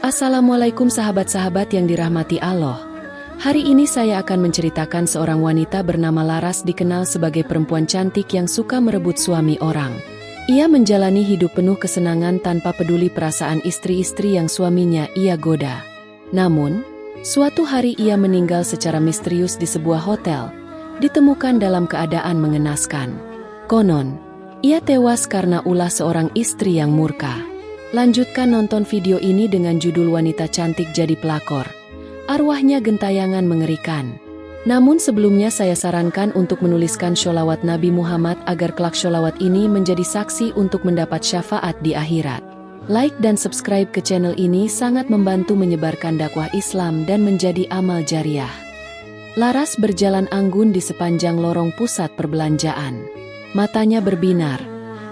Assalamualaikum sahabat-sahabat yang dirahmati Allah. Hari ini saya akan menceritakan seorang wanita bernama Laras dikenal sebagai perempuan cantik yang suka merebut suami orang. Ia menjalani hidup penuh kesenangan tanpa peduli perasaan istri-istri yang suaminya ia goda. Namun, suatu hari ia meninggal secara misterius di sebuah hotel, ditemukan dalam keadaan mengenaskan. Konon, ia tewas karena ulah seorang istri yang murka. Lanjutkan nonton video ini dengan judul Wanita Cantik Jadi Pelakor. Arwahnya gentayangan mengerikan. Namun sebelumnya saya sarankan untuk menuliskan sholawat Nabi Muhammad agar kelak sholawat ini menjadi saksi untuk mendapat syafaat di akhirat. Like dan subscribe ke channel ini sangat membantu menyebarkan dakwah Islam dan menjadi amal jariah. Laras berjalan anggun di sepanjang lorong pusat perbelanjaan. Matanya berbinar.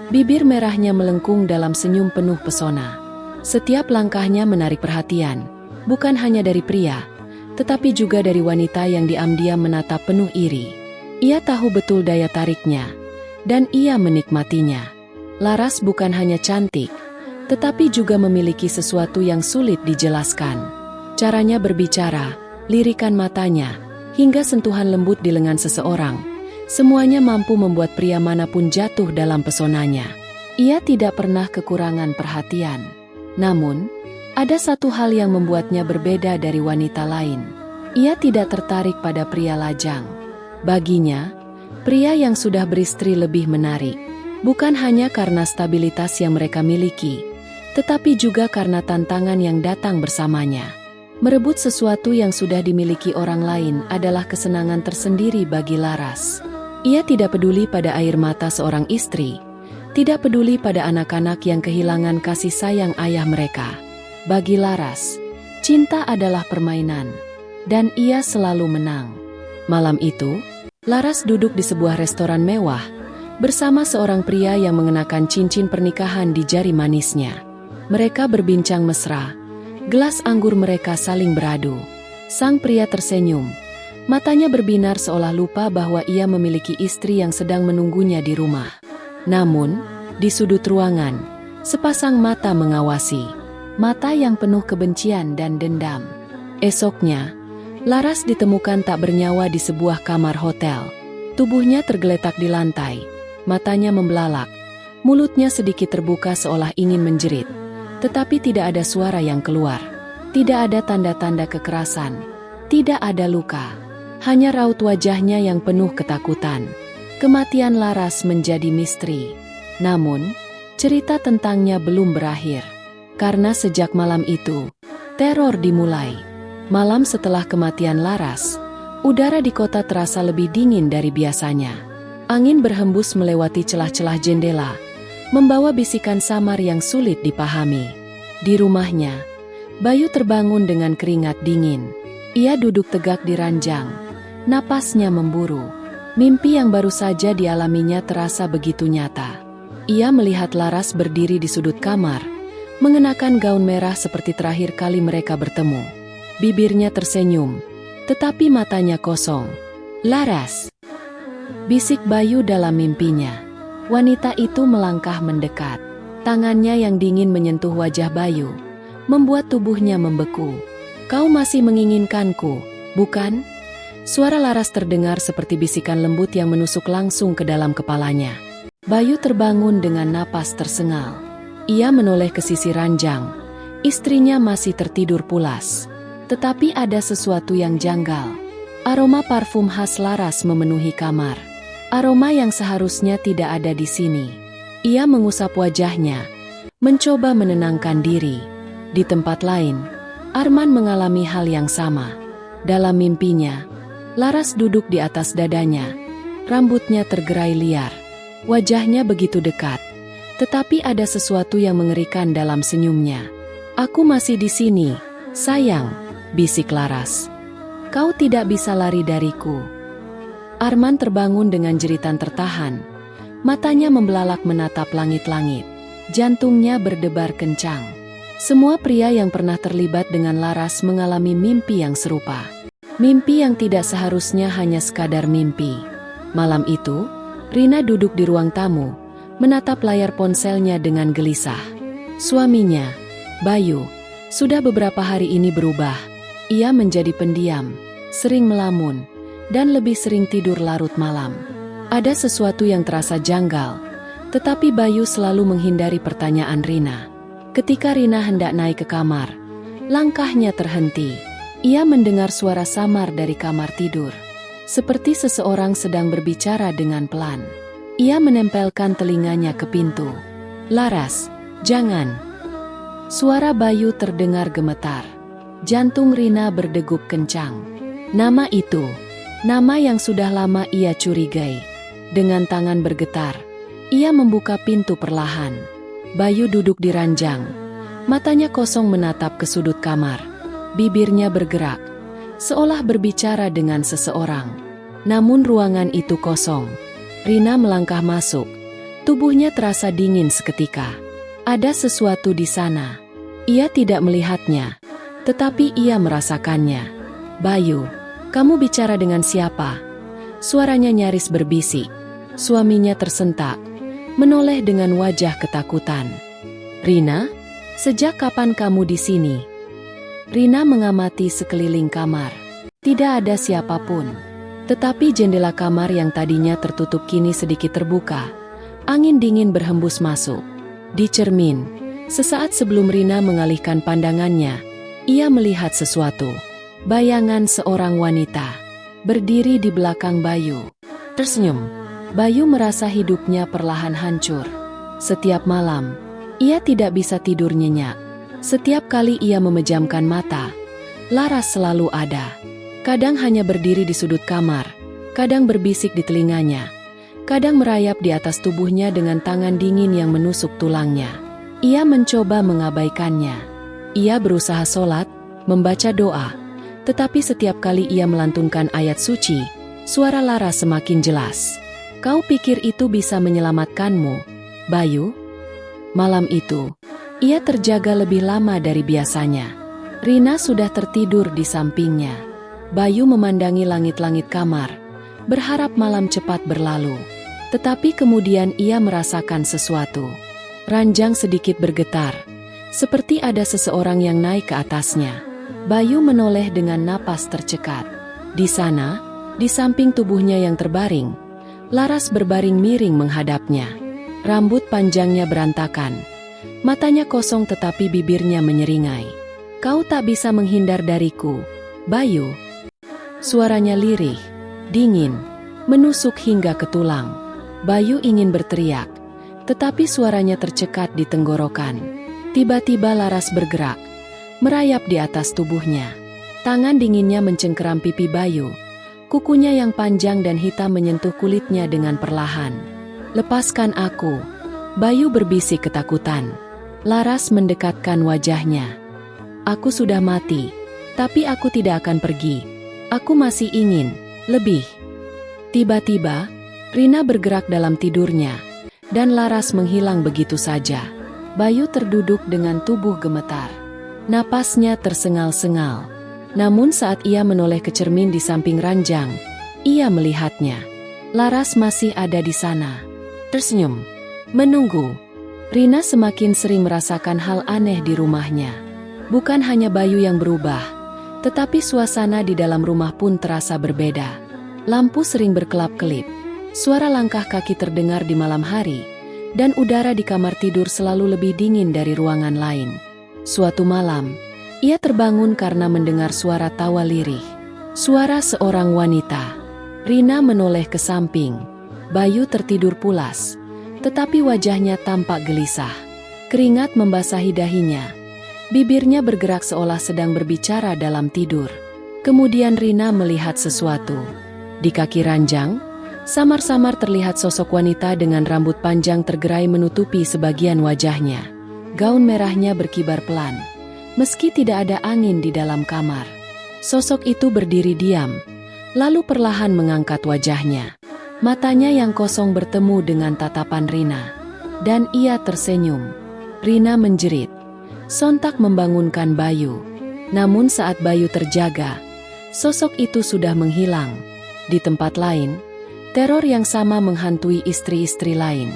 Bibir merahnya melengkung dalam senyum penuh pesona. Setiap langkahnya menarik perhatian, bukan hanya dari pria, tetapi juga dari wanita yang diam-diam menatap penuh iri. Ia tahu betul daya tariknya, dan ia menikmatinya. Laras bukan hanya cantik, tetapi juga memiliki sesuatu yang sulit dijelaskan. Caranya berbicara, lirikan matanya, hingga sentuhan lembut di lengan seseorang. Semuanya mampu membuat pria manapun jatuh dalam pesonanya. Ia tidak pernah kekurangan perhatian. Namun, ada satu hal yang membuatnya berbeda dari wanita lain. Ia tidak tertarik pada pria lajang. Baginya, pria yang sudah beristri lebih menarik. Bukan hanya karena stabilitas yang mereka miliki, tetapi juga karena tantangan yang datang bersamanya. Merebut sesuatu yang sudah dimiliki orang lain adalah kesenangan tersendiri bagi Laras. Ia tidak peduli pada air mata seorang istri, tidak peduli pada anak-anak yang kehilangan kasih sayang ayah mereka. Bagi Laras, cinta adalah permainan, dan ia selalu menang. Malam itu, Laras duduk di sebuah restoran mewah, bersama seorang pria yang mengenakan cincin pernikahan di jari manisnya. Mereka berbincang mesra, gelas anggur mereka saling beradu. Sang pria tersenyum. Matanya berbinar seolah lupa bahwa ia memiliki istri yang sedang menunggunya di rumah. Namun, di sudut ruangan, sepasang mata mengawasi. Mata yang penuh kebencian dan dendam. Esoknya, Laras ditemukan tak bernyawa di sebuah kamar hotel. Tubuhnya tergeletak di lantai. Matanya membelalak. Mulutnya sedikit terbuka seolah ingin menjerit. Tetapi tidak ada suara yang keluar. Tidak ada tanda-tanda kekerasan. Tidak ada luka. Hanya raut wajahnya yang penuh ketakutan. Kematian Laras menjadi misteri. Namun, cerita tentangnya belum berakhir. Karena sejak malam itu, teror dimulai. Malam setelah kematian Laras, udara di kota terasa lebih dingin dari biasanya. Angin berhembus melewati celah-celah jendela, membawa bisikan samar yang sulit dipahami. Di rumahnya, Bayu terbangun dengan keringat dingin. Ia duduk tegak di ranjang. Napasnya memburu. Mimpi yang baru saja dialaminya terasa begitu nyata. Ia melihat Laras berdiri di sudut kamar, mengenakan gaun merah seperti terakhir kali mereka bertemu. Bibirnya tersenyum, tetapi matanya kosong. "Laras!" bisik Bayu dalam mimpinya. Wanita itu melangkah mendekat. Tangannya yang dingin menyentuh wajah Bayu, membuat tubuhnya membeku. "Kau masih menginginkanku, bukan?" Suara Laras terdengar seperti bisikan lembut yang menusuk langsung ke dalam kepalanya. Bayu terbangun dengan napas tersengal. Ia menoleh ke sisi ranjang. Istrinya masih tertidur pulas. Tetapi ada sesuatu yang janggal. Aroma parfum khas Laras memenuhi kamar. Aroma yang seharusnya tidak ada di sini. Ia mengusap wajahnya, mencoba menenangkan diri. Di tempat lain, Arman mengalami hal yang sama. Dalam mimpinya, Laras duduk di atas dadanya. Rambutnya tergerai liar. Wajahnya begitu dekat. Tetapi ada sesuatu yang mengerikan dalam senyumnya. "Aku masih di sini, sayang," bisik Laras. "Kau tidak bisa lari dariku." Arman terbangun dengan jeritan tertahan. Matanya membelalak menatap langit-langit. Jantungnya berdebar kencang. Semua pria yang pernah terlibat dengan Laras mengalami mimpi yang serupa. Mimpi yang tidak seharusnya hanya sekadar mimpi. Malam itu, Rina duduk di ruang tamu, menatap layar ponselnya dengan gelisah. Suaminya, Bayu, Sudah beberapa hari ini berubah. Ia menjadi pendiam, sering melamun, dan lebih sering tidur larut malam. Ada sesuatu yang terasa janggal, tetapi Bayu selalu menghindari pertanyaan Rina. Ketika Rina hendak naik ke kamar, langkahnya terhenti. Ia mendengar suara samar dari kamar tidur. Seperti seseorang sedang berbicara dengan pelan. Ia menempelkan telinganya ke pintu. "Laras, jangan." Suara Bayu terdengar gemetar. Jantung Rina berdegup kencang. Nama itu, nama yang sudah lama ia curigai. Dengan tangan bergetar, ia membuka pintu perlahan. Bayu duduk di ranjang. Matanya kosong menatap ke sudut kamar. Bibirnya bergerak, seolah berbicara dengan seseorang. Namun ruangan itu kosong. Rina melangkah masuk. Tubuhnya terasa dingin seketika. Ada sesuatu di sana. Ia tidak melihatnya, tetapi ia merasakannya. "Bayu, kamu bicara dengan siapa?" Suaranya nyaris berbisik. Suaminya tersentak, menoleh dengan wajah ketakutan. "Rina, sejak kapan kamu di sini?" Rina mengamati sekeliling kamar. Tidak ada siapapun. Tetapi jendela kamar yang tadinya tertutup kini sedikit terbuka. Angin dingin berhembus masuk. Di cermin, sesaat sebelum Rina mengalihkan pandangannya, ia melihat sesuatu. Bayangan seorang wanita berdiri di belakang Bayu. Tersenyum. Bayu merasa hidupnya perlahan hancur. Setiap malam, ia tidak bisa tidur nyenyak. Setiap kali ia memejamkan mata, Laras selalu ada. Kadang hanya berdiri di sudut kamar, kadang berbisik di telinganya, kadang merayap di atas tubuhnya dengan tangan dingin yang menusuk tulangnya. Ia mencoba mengabaikannya. Ia berusaha sholat, membaca doa, tetapi setiap kali ia melantunkan ayat suci, suara Laras semakin jelas. "Kau pikir itu bisa menyelamatkanmu, Bayu?" Malam itu, ia terjaga lebih lama dari biasanya. Rina sudah tertidur di sampingnya. Bayu memandangi langit-langit kamar, berharap malam cepat berlalu. Tetapi kemudian ia merasakan sesuatu. Ranjang sedikit bergetar, seperti ada seseorang yang naik ke atasnya. Bayu menoleh dengan napas tercekat. Di sana, di samping tubuhnya yang terbaring, Laras berbaring miring menghadapnya. Rambut panjangnya berantakan. Matanya kosong tetapi bibirnya menyeringai. "Kau tak bisa menghindar dariku, Bayu." Suaranya lirih, dingin, menusuk hingga ke tulang. Bayu ingin berteriak, tetapi suaranya tercekat di tenggorokan. Tiba-tiba Laras bergerak, merayap di atas tubuhnya. Tangan dinginnya mencengkeram pipi Bayu. Kukunya yang panjang dan hitam menyentuh kulitnya dengan perlahan. "Lepaskan aku," Bayu berbisik ketakutan. Laras mendekatkan wajahnya. "Aku sudah mati, tapi aku tidak akan pergi. Aku masih ingin lebih." Tiba-tiba, Rina bergerak dalam tidurnya, dan Laras menghilang begitu saja. Bayu terduduk dengan tubuh gemetar. Napasnya tersengal-sengal. Namun saat ia menoleh ke cermin di samping ranjang, ia melihatnya. Laras masih ada di sana. Tersenyum. Menunggu. Rina semakin sering merasakan hal aneh di rumahnya. Bukan hanya Bayu yang berubah, tetapi suasana di dalam rumah pun terasa berbeda. Lampu sering berkelap-kelip. Suara langkah kaki terdengar di malam hari, dan udara di kamar tidur selalu lebih dingin dari ruangan lain. Suatu malam, ia terbangun karena mendengar suara tawa lirih. Suara seorang wanita. Rina menoleh ke samping. Bayu tertidur pulas, tetapi wajahnya tampak gelisah. Keringat membasahi dahinya. Bibirnya bergerak seolah sedang berbicara dalam tidur. Kemudian Rina melihat sesuatu. Di kaki ranjang, samar-samar terlihat sosok wanita dengan rambut panjang tergerai menutupi sebagian wajahnya. Gaun merahnya berkibar pelan, meski tidak ada angin di dalam kamar. Sosok itu berdiri diam, lalu perlahan mengangkat wajahnya. Matanya yang kosong bertemu dengan tatapan Rina, dan ia tersenyum. Rina menjerit, sontak membangunkan Bayu. Namun saat Bayu terjaga, sosok itu sudah menghilang. Di tempat lain, teror yang sama menghantui istri-istri lain.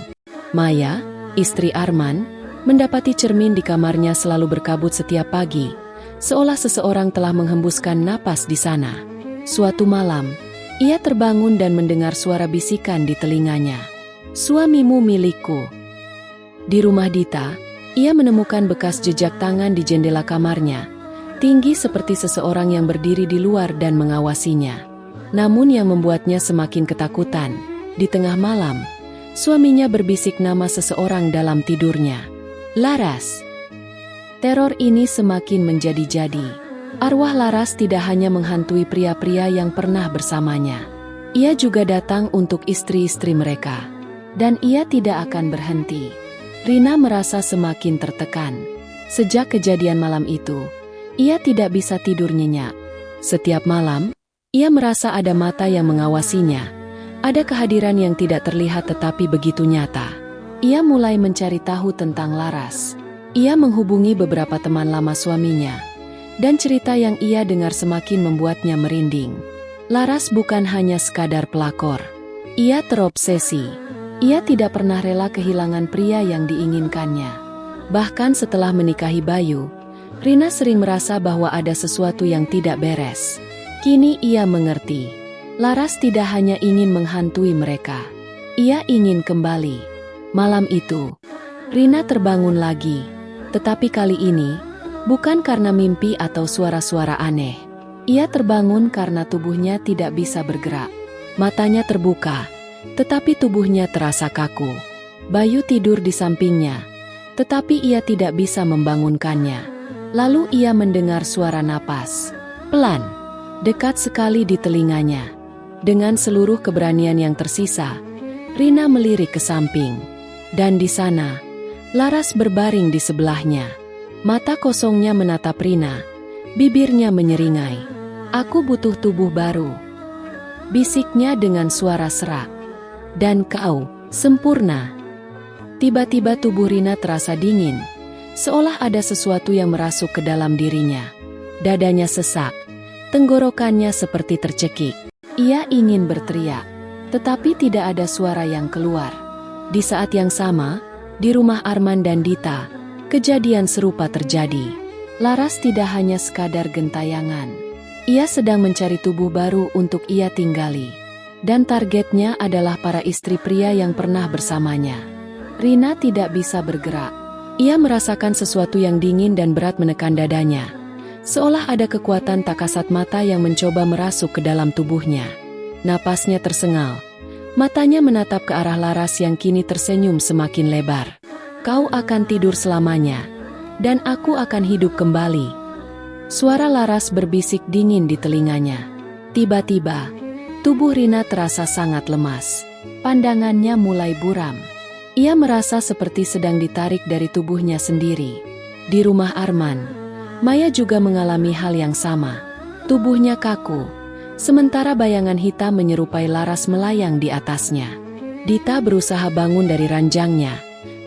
Maya, istri Arman, Mendapati cermin di kamarnya selalu berkabut setiap pagi, seolah seseorang telah menghembuskan napas di sana. Suatu malam, ia terbangun dan mendengar suara bisikan di telinganya. "Suamimu milikku." Di rumah Dita, ia menemukan bekas jejak tangan di jendela kamarnya, tinggi seperti seseorang yang berdiri di luar dan mengawasinya. Namun yang membuatnya semakin ketakutan, di tengah malam, suaminya berbisik nama seseorang dalam tidurnya. Laras. Teror ini semakin menjadi-jadi. Arwah Laras tidak hanya menghantui pria-pria yang pernah bersamanya. Ia juga datang untuk istri-istri mereka. Dan ia tidak akan berhenti. Rina merasa semakin tertekan. Sejak kejadian malam itu, ia tidak bisa tidur nyenyak. Setiap malam, ia merasa ada mata yang mengawasinya. Ada kehadiran yang tidak terlihat tetapi begitu nyata. Ia mulai mencari tahu tentang Laras. Ia menghubungi beberapa teman lama suaminya. Dan cerita yang ia dengar semakin membuatnya merinding. Laras bukan hanya sekadar pelakor. Ia terobsesi. Ia tidak pernah rela kehilangan pria yang diinginkannya. Bahkan setelah menikahi Bayu, Rina sering merasa bahwa ada sesuatu yang tidak beres. Kini ia mengerti. Laras tidak hanya ingin menghantui mereka. Ia ingin kembali. Malam itu, Rina terbangun lagi. Tetapi kali ini, bukan karena mimpi atau suara-suara aneh. Ia terbangun karena tubuhnya tidak bisa bergerak. Matanya terbuka, tetapi tubuhnya terasa kaku. Bayu tidur di sampingnya, tetapi ia tidak bisa membangunkannya. Lalu ia mendengar suara napas. Pelan, dekat sekali di telinganya. Dengan seluruh keberanian yang tersisa, Rina melirik ke samping. Dan di sana, Laras berbaring di sebelahnya. Mata kosongnya menatap Rina, bibirnya menyeringai. "Aku butuh tubuh baru," bisiknya dengan suara serak. "Dan kau, sempurna." Tiba-tiba tubuh Rina terasa dingin, seolah ada sesuatu yang merasuk ke dalam dirinya. Dadanya sesak, tenggorokannya seperti tercekik. Ia ingin berteriak, tetapi tidak ada suara yang keluar. Di saat yang sama, di rumah Arman dan Dita, kejadian serupa terjadi. Laras tidak hanya sekadar gentayangan. Ia sedang mencari tubuh baru untuk ia tinggali. Dan targetnya adalah para istri pria yang pernah bersamanya. Rina tidak bisa bergerak. Ia merasakan sesuatu yang dingin dan berat menekan dadanya. Seolah ada kekuatan tak kasat mata yang mencoba merasuk ke dalam tubuhnya. Napasnya tersengal. Matanya menatap ke arah Laras yang kini tersenyum semakin lebar. "Kau akan tidur selamanya, dan aku akan hidup kembali." Suara Laras berbisik dingin di telinganya. Tiba-tiba, tubuh Rina terasa sangat lemas. Pandangannya mulai buram. Ia merasa seperti sedang ditarik dari tubuhnya sendiri. Di rumah Arman, Maya juga mengalami hal yang sama. Tubuhnya kaku. Sementara bayangan hitam menyerupai Laras melayang di atasnya. Dita berusaha bangun dari ranjangnya,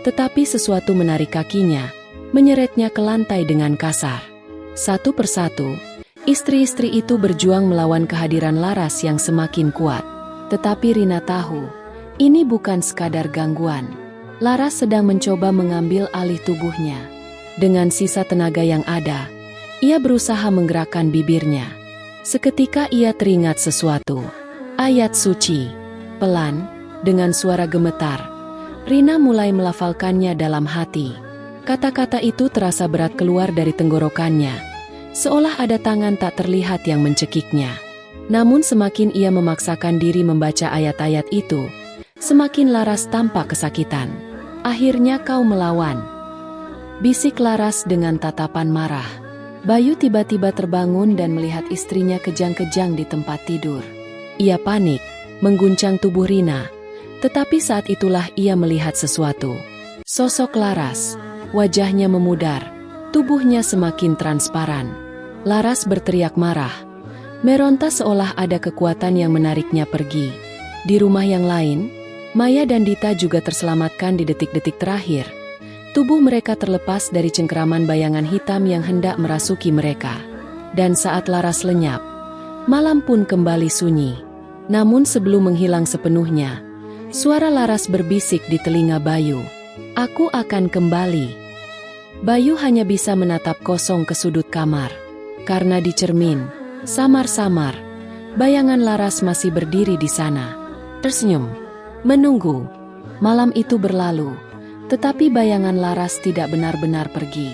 tetapi sesuatu menarik kakinya, menyeretnya ke lantai dengan kasar. Satu persatu, istri-istri itu berjuang melawan kehadiran Laras yang semakin kuat. Tetapi Rina tahu, ini bukan sekadar gangguan. Laras sedang mencoba mengambil alih tubuhnya. Dengan sisa tenaga yang ada, ia berusaha menggerakkan bibirnya. Seketika ia teringat sesuatu. Ayat suci. Pelan, dengan suara gemetar, Rina mulai melafalkannya dalam hati. Kata-kata itu terasa berat keluar dari tenggorokannya, seolah ada tangan tak terlihat yang mencekiknya. Namun semakin ia memaksakan diri membaca ayat-ayat itu, semakin Laras tampak kesakitan. "Akhirnya kau melawan," bisik Laras dengan tatapan marah. Bayu tiba-tiba terbangun dan melihat istrinya kejang-kejang di tempat tidur. Ia panik, mengguncang tubuh Rina, tetapi saat itulah ia melihat sesuatu. Sosok Laras, wajahnya memudar, tubuhnya semakin transparan. Laras berteriak marah, meronta seolah ada kekuatan yang menariknya pergi. Di rumah yang lain, Maya dan Dita juga terselamatkan di detik-detik terakhir. Tubuh mereka terlepas dari cengkeraman bayangan hitam yang hendak merasuki mereka. Dan saat Laras lenyap, malam pun kembali sunyi. Namun sebelum menghilang sepenuhnya, suara Laras berbisik di telinga Bayu. "Aku akan kembali." Bayu hanya bisa menatap kosong ke sudut kamar. Karena di cermin, samar-samar, bayangan Laras masih berdiri di sana. Tersenyum, menunggu. Malam itu berlalu, tetapi bayangan Laras tidak benar-benar pergi.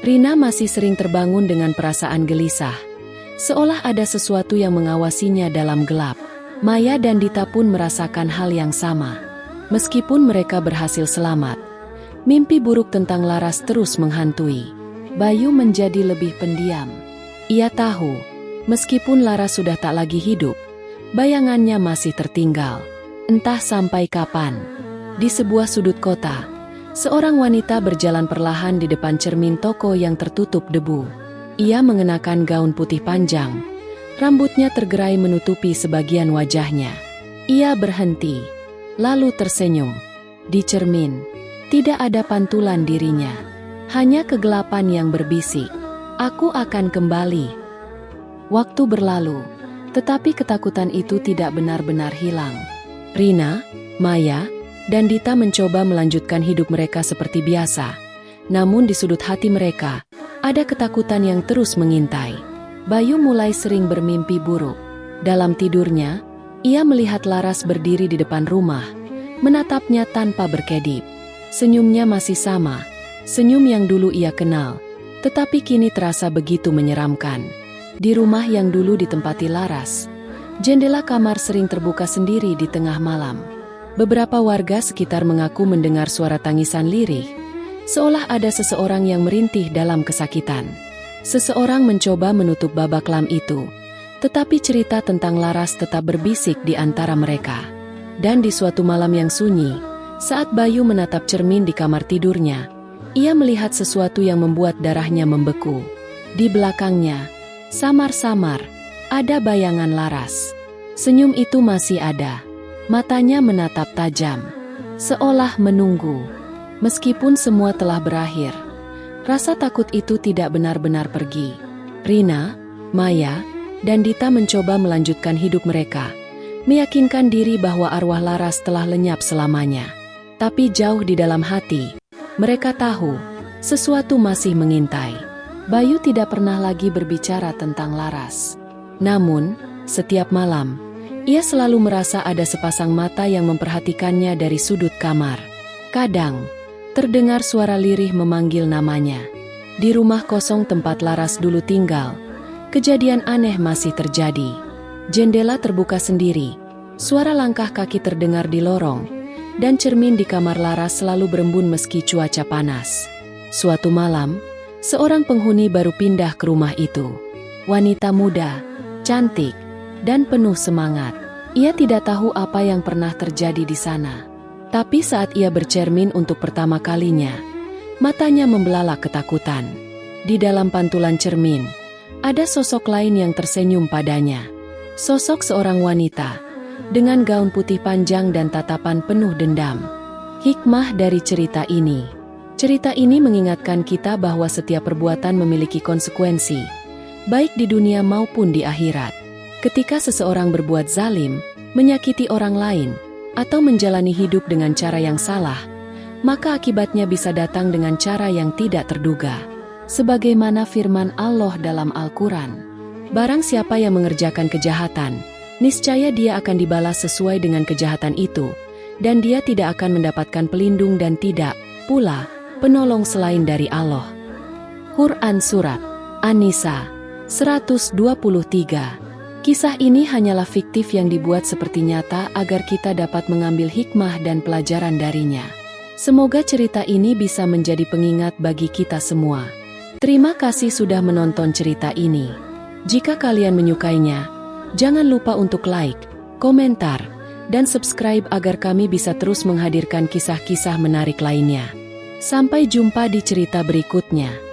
Rina masih sering terbangun dengan perasaan gelisah, seolah ada sesuatu yang mengawasinya dalam gelap. Maya dan Dita pun merasakan hal yang sama. Meskipun mereka berhasil selamat, mimpi buruk tentang Laras terus menghantui. Bayu menjadi lebih pendiam. Ia tahu, meskipun Laras sudah tak lagi hidup, bayangannya masih tertinggal. Entah sampai kapan. Di sebuah sudut kota, seorang wanita berjalan perlahan di depan cermin toko yang tertutup debu. Ia mengenakan gaun putih panjang. Rambutnya tergerai menutupi sebagian wajahnya. Ia berhenti, lalu tersenyum. Di cermin, tidak ada pantulan dirinya. Hanya kegelapan yang berbisik. Aku akan kembali. Waktu berlalu, tetapi ketakutan itu tidak benar-benar hilang. Rina, Maya, dan Dita mencoba melanjutkan hidup mereka seperti biasa. Namun di sudut hati mereka, ada ketakutan yang terus mengintai. Bayu mulai sering bermimpi buruk. Dalam tidurnya, ia melihat Laras berdiri di depan rumah, menatapnya tanpa berkedip. Senyumnya masih sama, senyum yang dulu ia kenal, tetapi kini terasa begitu menyeramkan. Di rumah yang dulu ditempati Laras, jendela kamar sering terbuka sendiri di tengah malam. Beberapa warga sekitar mengaku mendengar suara tangisan lirih, seolah ada seseorang yang merintih dalam kesakitan. Seseorang mencoba menutup babak kelam itu, tetapi cerita tentang Laras tetap berbisik di antara mereka. Dan di suatu malam yang sunyi, saat Bayu menatap cermin di kamar tidurnya, ia melihat sesuatu yang membuat darahnya membeku. Di belakangnya, samar-samar, ada bayangan Laras. Senyum itu masih ada. Matanya menatap tajam, seolah menunggu. Meskipun semua telah berakhir, rasa takut itu tidak benar-benar pergi. Rina, Maya, dan Dita mencoba melanjutkan hidup mereka, meyakinkan diri bahwa arwah Laras telah lenyap selamanya. Tapi jauh di dalam hati, mereka tahu, sesuatu masih mengintai. Bayu tidak pernah lagi berbicara tentang Laras. Namun, setiap malam, ia selalu merasa ada sepasang mata yang memperhatikannya dari sudut kamar. Kadang, terdengar suara lirih memanggil namanya. Di rumah kosong tempat Laras dulu tinggal, kejadian aneh masih terjadi. Jendela terbuka sendiri, suara langkah kaki terdengar di lorong, dan cermin di kamar Laras selalu berembun meski cuaca panas. Suatu malam, seorang penghuni baru pindah ke rumah itu. Wanita muda, cantik, dan penuh semangat. Ia tidak tahu apa yang pernah terjadi di sana. Tapi saat ia bercermin untuk pertama kalinya, matanya membelalak ketakutan. Di dalam pantulan cermin, ada sosok lain yang tersenyum padanya. Sosok seorang wanita, dengan gaun putih panjang dan tatapan penuh dendam. Hikmah dari cerita ini. Cerita ini mengingatkan kita bahwa setiap perbuatan memiliki konsekuensi, baik di dunia maupun di akhirat. Ketika seseorang berbuat zalim, menyakiti orang lain, atau menjalani hidup dengan cara yang salah, maka akibatnya bisa datang dengan cara yang tidak terduga. Sebagaimana firman Allah dalam Al-Quran, barang siapa yang mengerjakan kejahatan, niscaya dia akan dibalas sesuai dengan kejahatan itu, dan dia tidak akan mendapatkan pelindung dan tidak pula penolong selain dari Allah. Quran Surat An-Nisa 123. Kisah ini hanyalah fiktif yang dibuat seperti nyata agar kita dapat mengambil hikmah dan pelajaran darinya. Semoga cerita ini bisa menjadi pengingat bagi kita semua. Terima kasih sudah menonton cerita ini. Jika kalian menyukainya, jangan lupa untuk like, komentar, dan subscribe agar kami bisa terus menghadirkan kisah-kisah menarik lainnya. Sampai jumpa di cerita berikutnya.